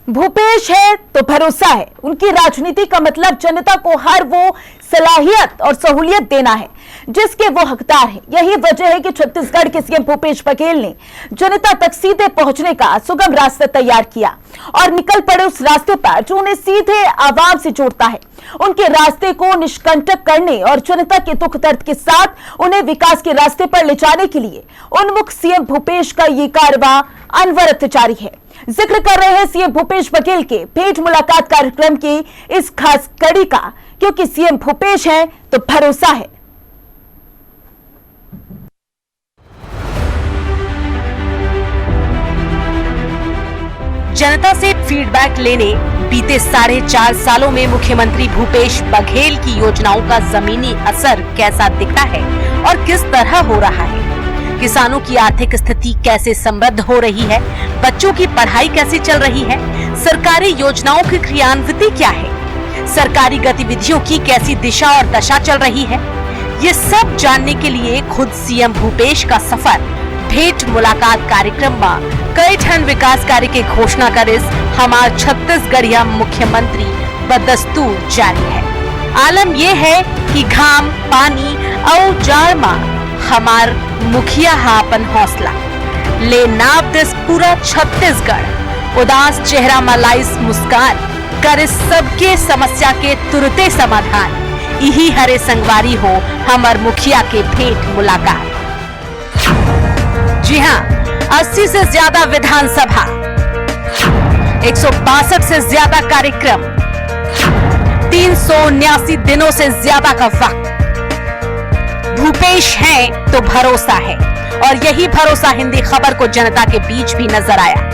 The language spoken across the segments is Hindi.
भूपेश है तो भरोसा है। उनकी राजनीति का मतलब जनता को हर वो सलाहियत और सहूलियत देना है जिसके वो हकदार है। यही वजह है कि छत्तीसगढ़ के सीएम भूपेश बघेल ने जनता तक सीधे पहुंचने का सुगम रास्ता तैयार किया और निकल पड़े उस रास्ते पर जो उन्हें सीधे आवाम से जोड़ता है। उनके रास्ते को निष्कंटक करने और जनता के दुख दर्द के साथ उन्हें विकास के रास्ते पर ले जाने के लिए उन्मुख सीएम भूपेश का ये कारवां अनवरत जारी है। जिक्र कर रहे हैं सीएम भूपेश बघेल के भेंट मुलाकात कार्यक्रम की इस खास कड़ी का, क्योंकि सीएम भूपेश हैं तो भरोसा है। जनता से फीडबैक लेने बीते 4.5 सालों में मुख्यमंत्री भूपेश बघेल की योजनाओं का जमीनी असर कैसा दिखता है और किस तरह हो रहा है, किसानों की आर्थिक स्थिति कैसे समृद्ध हो रही है, बच्चों की पढ़ाई कैसे चल रही है, सरकारी योजनाओं की क्रियान्विति क्या है, सरकारी गतिविधियों की कैसी दिशा और दशा चल रही है, ये सब जानने के लिए खुद सीएम भूपेश का सफर भेंट मुलाकात कार्यक्रम में कई ठन विकास कार्य के घोषणा कर इस हमार छत्तीसगढ़िया मुख्यमंत्री बदस्तूर जारी है। आलम ये है कि घाम पानी और जाड़ में हमार मुखिया हापन हौसला ले नाप दिस पूरा छत्तीसगढ़ उदास चेहरा मलाइस मुस्कान कर सबके समस्या के तुरते समाधान यही हरे संगवारी हो हमार मुखिया के भेंट मुलाकात। जी हाँ, 80 से ज्यादा विधानसभा, 162 से ज्यादा कार्यक्रम, 379 दिनों से ज्यादा का वक्त। भूपेश है तो भरोसा है और यही भरोसा हिंदी खबर को जनता के बीच भी नजर आया।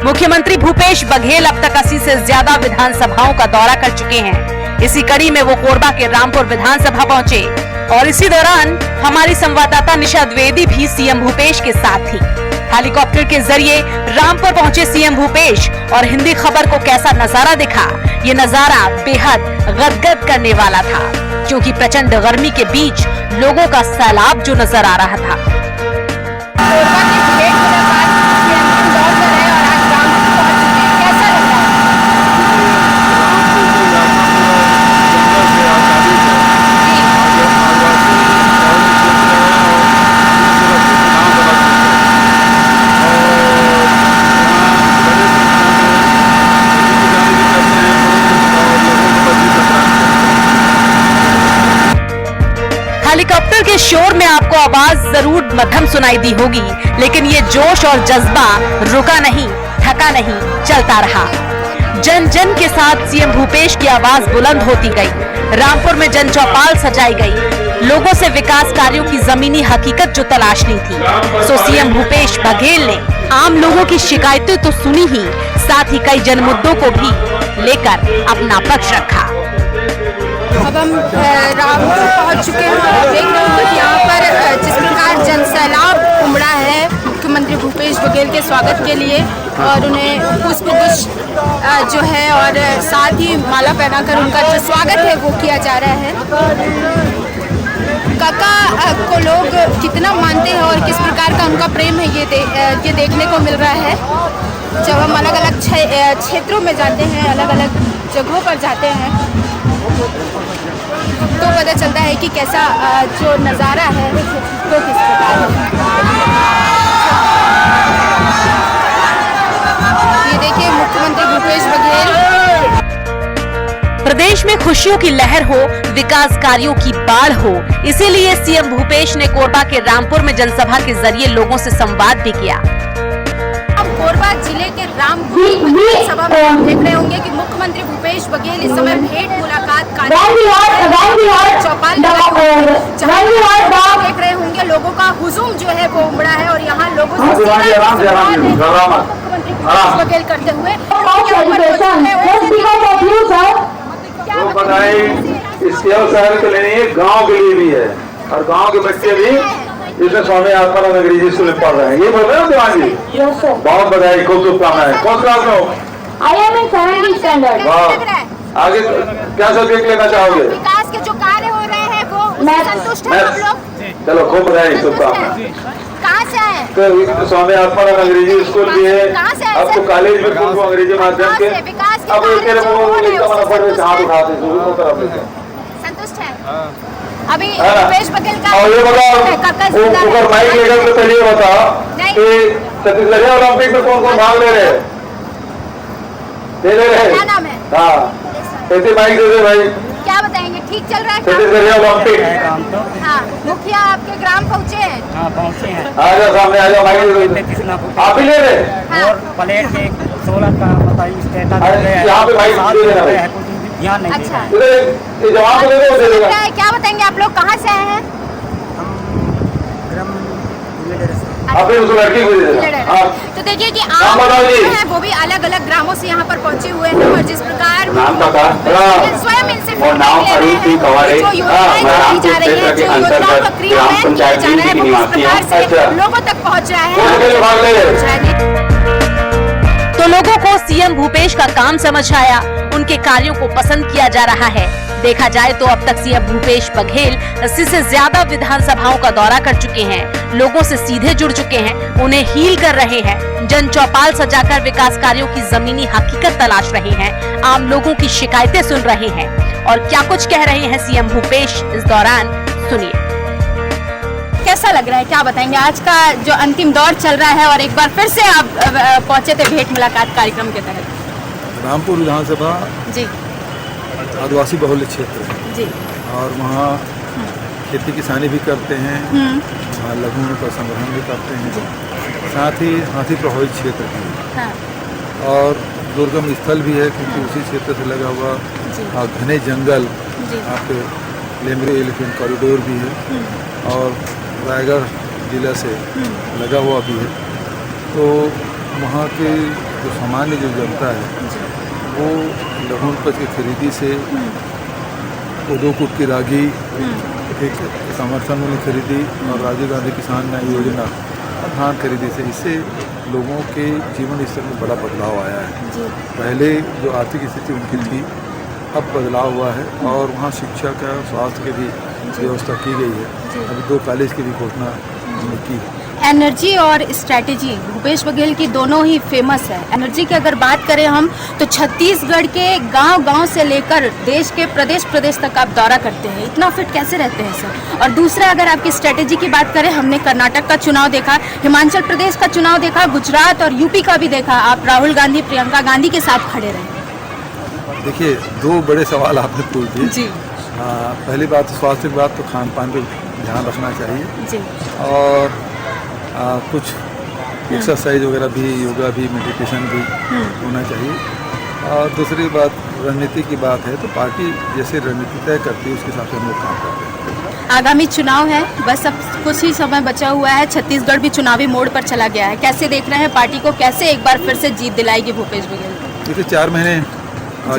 मुख्यमंत्री भूपेश बघेल अब तक 80 से ज्यादा विधानसभाओं का दौरा कर चुके हैं। इसी कड़ी में वो कोरबा के रामपुर विधानसभा पहुंचे और इसी दौरान हमारी संवाददाता निशा द्विवेदी भी सीएम भूपेश के साथ थी। हेलीकॉप्टर के जरिए रामपुर पहुंचे सीएम भूपेश और हिंदी खबर को कैसा नजारा दिखा, ये नजारा बेहद गदगद करने वाला था, क्योंकि प्रचंड गर्मी के बीच लोगों का सैलाब जो नजर आ रहा था। हेलीकॉप्टर के शोर में आपको आवाज जरूर मध्यम सुनाई दी होगी, लेकिन ये जोश और जज्बा रुका नहीं, थका नहीं, चलता रहा। जन जन के साथ सीएम भूपेश की आवाज बुलंद होती गई। रामपुर में जन चौपाल सजाई गई। लोगों से विकास कार्यों की जमीनी हकीकत जो तलाशनी थी, सो सीएम भूपेश बघेल ने आम लोगों की शिकायतें तो सुनी ही, साथ ही कई जन मुद्दों को भी लेकर अपना पक्ष रखा। अब हम रामपुर पहुंच चुके हैं और देख रहे हैं कि यहाँ पर जिस प्रकार जनसैलाब उमड़ा है मुख्यमंत्री भूपेश बघेल के स्वागत के लिए और उन्हें पुष्पगुच्छ जो है और साथ ही माला पहनाकर उनका जो स्वागत है वो किया जा रहा है। काका को लोग कितना मानते हैं और किस प्रकार का उनका प्रेम है ये देखने को मिल रहा है। जब हम अलग अलग क्षेत्रों में जाते हैं, अलग अलग जगहों पर जाते हैं, तो पता चलता है कि कैसा जो नज़ारा है वो किस प्रकार है। ये देखिए मुख्यमंत्री भूपेश बघेल। प्रदेश में खुशियों की लहर हो, विकास कार्यों की बाढ़ हो, इसीलिए सीएम भूपेश ने कोरबा के रामपुर में जनसभा के जरिए लोगों से संवाद भी किया। कोरबा जिले के रामपुर विधानसभा में आप देख रहे होंगे कि मुख्यमंत्री भूपेश बघेल इस समय भेंट मुलाकात चौपाल देख रहे होंगे। लोगों का हुजूम जो है वो उमड़ा है और यहाँ लोगों से मुख्यमंत्री भूपेश बघेल करते हुए शहर के लिए गाँव के लिए भी है और गाँव के बच्चे भी इसमें स्वामी आत्मानंद अंग्रेजी स्कूल में पढ़ रहे हैं। ये बोल रहे हो दिवान जी? बहुत बधाई, खूब शुभकामनाएं। कौन क्लास में हो? I am in 7th standard। आगे क्या सब्जेक्ट लेना चाहोगे? विकास के जो कार्य हो रहे हैं वो संतुष्ट है आप लोग? चलो खूब बधाई, शुभकामनाएं। कहाँ से आए? तो स्वामी आत्मानंद अंग्रेजी स्कूल भी है, कहाँ से आए अब तो सर? कॉलेज में खुद को अंग्रेजी माध्यम के, विकास के अब तेरे को हाथ उठाते संतुष्ट है? अभी भूपेश बघेल का और ये बताओ, ऊपर माइक लेकर तो पहले बताओ कि छत्तीसगढ़ ओलंपिक में कौन कौन भाग ले रहे हैं? ले रहे हैं? क्या नाम है? हाँ, ऐसे माइक दे दे भाई। क्या बताएंगे, ठीक चल रहा है काम? छत्तीसगढ़ ओलंपिक। हाँ, मुखिया आपके ग्राम पहुँचे हैं? हाँ पहुँचे हैं। आ जाओ सामने, आ जाओ, माइक दे दो। आप ही ले रहे? हाँ। और प्लेट के 16 का बताइए स्टेटस अरे, यहाँ पे माइक दे देना भाई। कुछ ध्यान नहीं दे अच्छा। रहा है। ये जवाब को दे दो, दे देगा। क्या बताएंगे, आप लोग कहाँ से आए हैं? अपनी उस लड़की को दे देना। हाँ। तो देखिए कि नाम आप बताओ जी। जो है वो भी अलग अलग ग्रामों से यहाँ पर पहुँचे हुए हैं और जिस प्रकार नाम पता? स्वयं इनसे वो नाम फरीद सिंह कवाड़े, जो योजनाएं दी जा रही है, जो योजनाओं का क्रियान्वयन किया जा रहा है, वो किस प्रकार से अच्छा। लोगों तक पहुँच रहा कौन के लिए भाग ले रहे? है। तो लोगों को सीएम भूपेश का काम समझ आया, उनके कार्यों को पसंद किया जा रहा है। देखा जाए तो अब तक सीएम भूपेश बघेल 80 से ज्यादा विधानसभाओं का दौरा कर चुके हैं, लोगों से सीधे जुड़ चुके हैं, उन्हें हील कर रहे हैं, जन चौपाल सजाकर विकास कार्यों की जमीनी हकीकत तलाश रहे हैं, आम लोगों की शिकायतें सुन रहे हैं। और क्या कुछ कह रहे हैं सीएम भूपेश इस दौरान, सुनिए। कैसा लग रहा है, क्या बताएंगे? आज का जो अंतिम दौर चल रहा है और एक बार फिर से आप पहुंचे थे भेंट मुलाकात कार्यक्रम के तहत। रामपुर विधानसभा जी आदिवासी बहुल्य क्षेत्र है जी। और वहाँ खेती किसानी भी करते हैं, वहाँ लघु का संग्रहण भी करते हैं, साथ ही हाथी प्रभावित क्षेत्र भी है हाँ। और दुर्गम स्थल भी है क्योंकि उसी क्षेत्र से लगा हुआ घने जंगल, आपके लेमरी एलिफेंट कॉरिडोर भी है और रायगढ़ जिला से लगा हुआ भी है। तो वहाँ के जो सामान्य जो जनता है वो लघु उपज की खरीदी से कोदो कुट की रागी एक समर्थन मूल्य खरीदी और राजीव गांधी किसान न्याय योजना और धान खरीदी से इससे लोगों के जीवन स्तर में बड़ा बदलाव आया है। पहले जो आर्थिक स्थिति उनकी थी अब बदलाव हुआ है और वहाँ शिक्षा का स्वास्थ्य की भी व्यवस्था की गई है। अभी 2 कॉलेज की भी घोषणा हमने की है। एनर्जी और स्ट्रैटेजी भूपेश बघेल की दोनों ही फेमस है। एनर्जी की अगर बात करें हम तो छत्तीसगढ़ के गांव-गांव से लेकर देश के प्रदेश तक आप दौरा करते हैं, इतना फिट कैसे रहते हैं सर? और दूसरा अगर आपकी स्ट्रैटेजी की बात करें, हमने कर्नाटक का चुनाव देखा, हिमाचल प्रदेश का चुनाव देखा, गुजरात और यूपी का भी देखा, आप राहुल गांधी प्रियंका गांधी के साथ खड़े रहे। देखिए 2 बड़े सवाल आपने पूछ दिए जी। पहली बात स्वास्थ्य की बात तो खान पान पर ध्यान रखना चाहिए जी। और कुछ एक्सरसाइज वगैरह भी, योगा भी, मेडिटेशन भी होना चाहिए। और दूसरी बात रणनीति की बात है तो पार्टी जैसे रणनीति तय करती है उसके हिसाब से हम लोग काम करते हैं। आगामी चुनाव है, बस अब कुछ ही समय बचा हुआ है, छत्तीसगढ़ भी चुनावी मोड़ पर चला गया है, कैसे देख रहे हैं पार्टी को, कैसे एक बार फिर से जीत दिलाएगी भूपेश बघेल? देखिए 4 महीने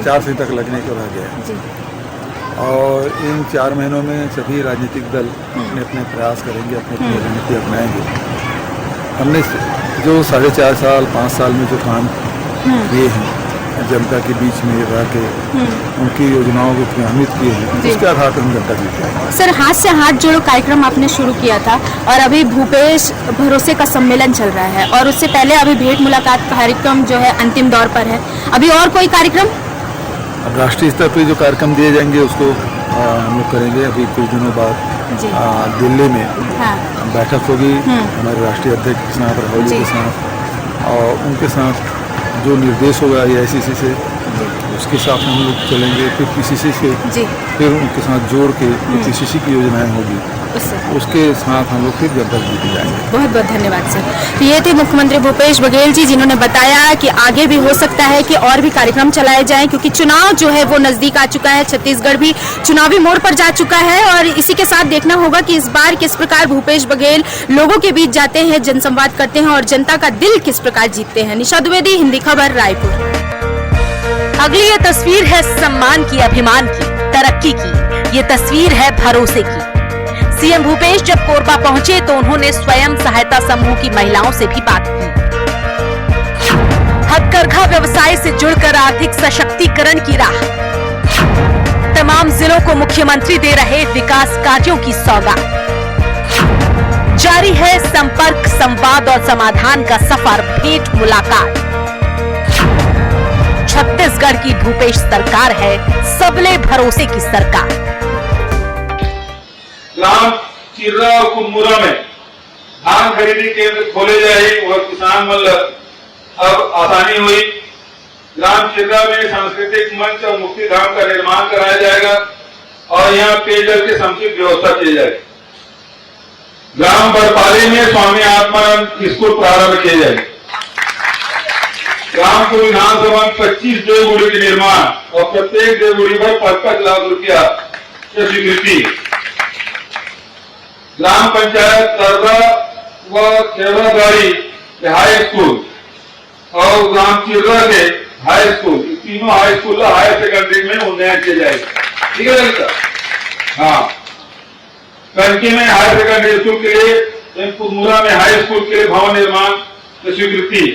4 दिन तक लगने को रह गया है जी। और इन 4 महीनों में सभी राजनीतिक दल अपने अपने प्रयास करेंगे, अपनी अपनी रणनीति अपनाएंगे। हमने जो 4.5 साल 5 साल में जो काम किए हैं जनता के बीच में रह के उनकी योजनाओं को क्रियान्वित किए हैं, उसके आधार पर हम जनता जीत जाएंगे। सर, हाथ से हाथ जोड़ो कार्यक्रम आपने शुरू किया था और अभी भूपेश भरोसे का सम्मेलन चल रहा है और उससे पहले अभी भेंट मुलाकात कार्यक्रम जो है अंतिम दौर पर है, अभी और कोई कार्यक्रम? अब राष्ट्रीय स्तर पर जो कार्यक्रम दिए जाएंगे उसको हम लोग करेंगे। अभी कुछ दिनों बाद दिल्ली में बैठक होगी हमारे राष्ट्रीय अध्यक्ष के साथ, राहुल जी के साथ, और उनके साथ जो निर्देश होगा AICC से उसके साथ हम लोग चलेंगे, फिर PCC से, फिर उनके साथ जोड़ के जो PCC की योजनाएं होगी उसके साथ हम लोग फिर जनता जीत जाएंगे। बहुत बहुत धन्यवाद सर। तो ये थे मुख्यमंत्री भूपेश बघेल जी, जिन्होंने बताया कि आगे भी हो सकता है कि और भी कार्यक्रम चलाए जाएं क्योंकि चुनाव जो है वो नजदीक आ चुका है, छत्तीसगढ़ भी चुनावी मोड़ पर जा चुका है और इसी के साथ देखना होगा कि इस बार किस प्रकार भूपेश बघेल लोगों के बीच जाते हैं, जनसंवाद करते हैं और जनता का दिल किस प्रकार जीतते हैं। निशा द्विवेदी, हिंदी खबर, रायपुर। अगली ये तस्वीर है सम्मान की, अभिमान की, तरक्की की। ये तस्वीर है भरोसे की। सीएम भूपेश जब कोरबा पहुंचे तो उन्होंने स्वयं सहायता समूह की महिलाओं से भी बात की। हथकरघा व्यवसाय से जुड़कर आर्थिक सशक्तिकरण की राह। तमाम जिलों को मुख्यमंत्री दे रहे विकास कार्यों की सौगात। जारी है संपर्क, संवाद और समाधान का सफर, भेंट मुलाकात। छत्तीसगढ़ की भूपेश सरकार है सबले भरोसे की सरकार। ग्राम चिर्रा और कुम्बुरा में धान खरीदी केंद्र खोले जाए और किसान मतलब अब आसानी हुई। ग्राम चिर्रा में सांस्कृतिक मंच और मुक्ति धाम का निर्माण कराया जाएगा और यहाँ पेयजल की समुचित व्यवस्था की जाएगी। ग्राम बरपाली में स्वामी आत्मानंद स्कूल प्रारंभ किए जाएंगे। ग्राम को विधानसभा में 25 देवगुड़ी के निर्माण और प्रत्येक देवगुड़ी पर 55 लाख रुपया की स्वीकृति। ग्राम पंचायत तरदा व खेड़ागाड़ी के हाई स्कूल और ग्राम चिर्रा के हाई स्कूल, तीनों हाई स्कूल हायर सेकेंडरी में उन्नयन किए जाएंगे। ठीक है ललिता? हाँ, कनकी में हायर सेकेंडरी स्कूल के लिए, कुम्बुरा में हाई स्कूल के लिए भवन निर्माण की स्वीकृति।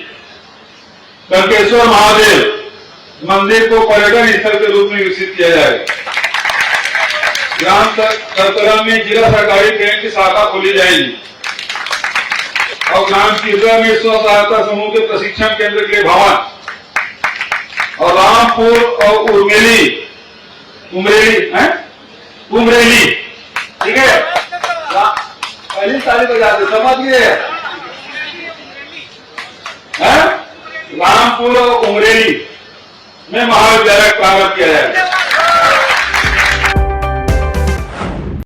कंकेश्वर महादेव मंदिर को पर्यटन स्थल के रूप में विकसित किया जाएगा। ग्राम तरतरा में जिला सरकारी बैंक की शाखा खोली जाएगी और ग्राम चिर्रा में स्व सहायता समूह के प्रशिक्षण केंद्र के लिए भवन और रामपुर और उमरेली, ठीक है, पहली तारीख को याद समझ गए। रामपुर और उमरेली में महाविद्यालय प्रारंभ किया जाएगा।